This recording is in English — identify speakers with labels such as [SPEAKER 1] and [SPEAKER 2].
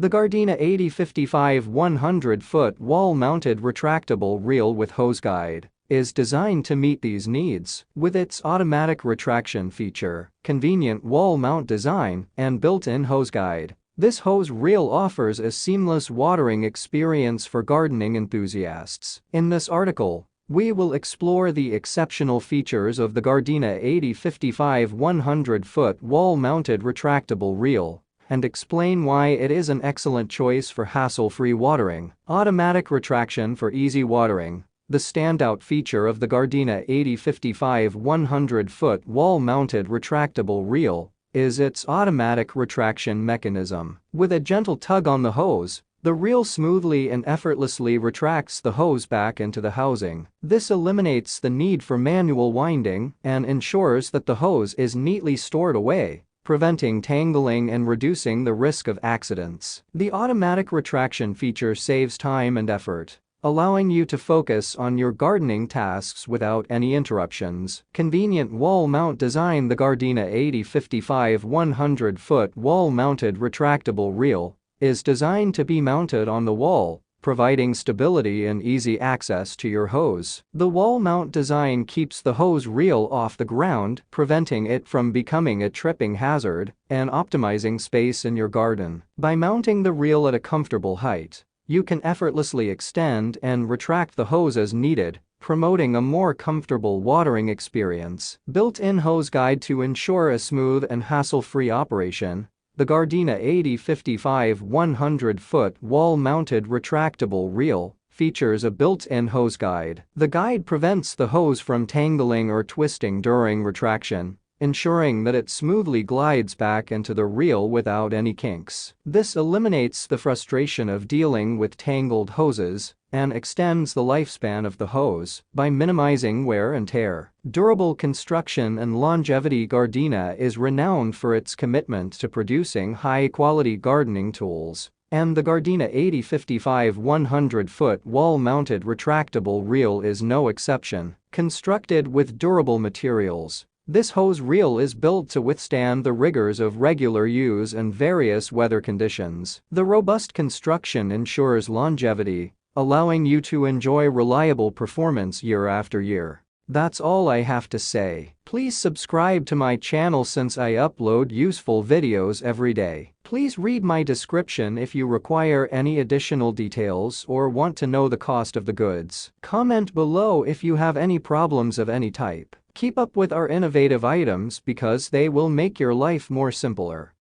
[SPEAKER 1] The Gardena 8055 100-foot wall-mounted retractable reel with hose guide is designed to meet these needs with its automatic retraction feature, convenient wall mount design, and built-in hose guide. This hose reel offers a seamless watering experience for gardening enthusiasts. In this article, we will explore the exceptional features of the Gardena 8055 100-foot wall-mounted retractable reel and explain why it is an excellent choice for hassle-free watering. Automatic retraction for easy watering. The standout feature of the Gardena 8055 100-foot wall-mounted retractable reel is its automatic retraction mechanism. With a gentle tug on the hose, the reel smoothly and effortlessly retracts the hose back into the housing. This eliminates the need for manual winding and ensures that the hose is neatly stored away, preventing tangling and reducing the risk of accidents. The automatic retraction feature saves time and effort, allowing you to focus on your gardening tasks without any interruptions. Convenient wall mount design. The Gardena 8055 100-foot wall-mounted retractable reel is designed to be mounted on the wall, providing stability and easy access to your hose. The wall mount design keeps the hose reel off the ground, preventing it from becoming a tripping hazard and optimizing space in your garden. By mounting the reel at a comfortable height, you can effortlessly extend and retract the hose as needed, promoting a more comfortable watering experience. Built-in hose guide to ensure a smooth and hassle-free operation. The Gardena 8055 100-foot wall-mounted retractable reel features a built-in hose guide. The guide prevents the hose from tangling or twisting during retraction, ensuring that it smoothly glides back into the reel without any kinks. This eliminates the frustration of dealing with tangled hoses and extends the lifespan of the hose by minimizing wear and tear. Durable construction and longevity. Gardena is renowned for its commitment to producing high-quality gardening tools, and the Gardena 8055 100-foot wall-mounted retractable reel is no exception. Constructed with durable materials, this hose reel is built to withstand the rigors of regular use and various weather conditions. The robust construction ensures longevity, allowing you to enjoy reliable performance year after year. That's all I have to say. Please subscribe to my channel since I upload useful videos every day. Please read my description if you require any additional details or want to know the cost of the goods. Comment below if you have any problems of any type. Keep up with our innovative items because they will make your life more simpler.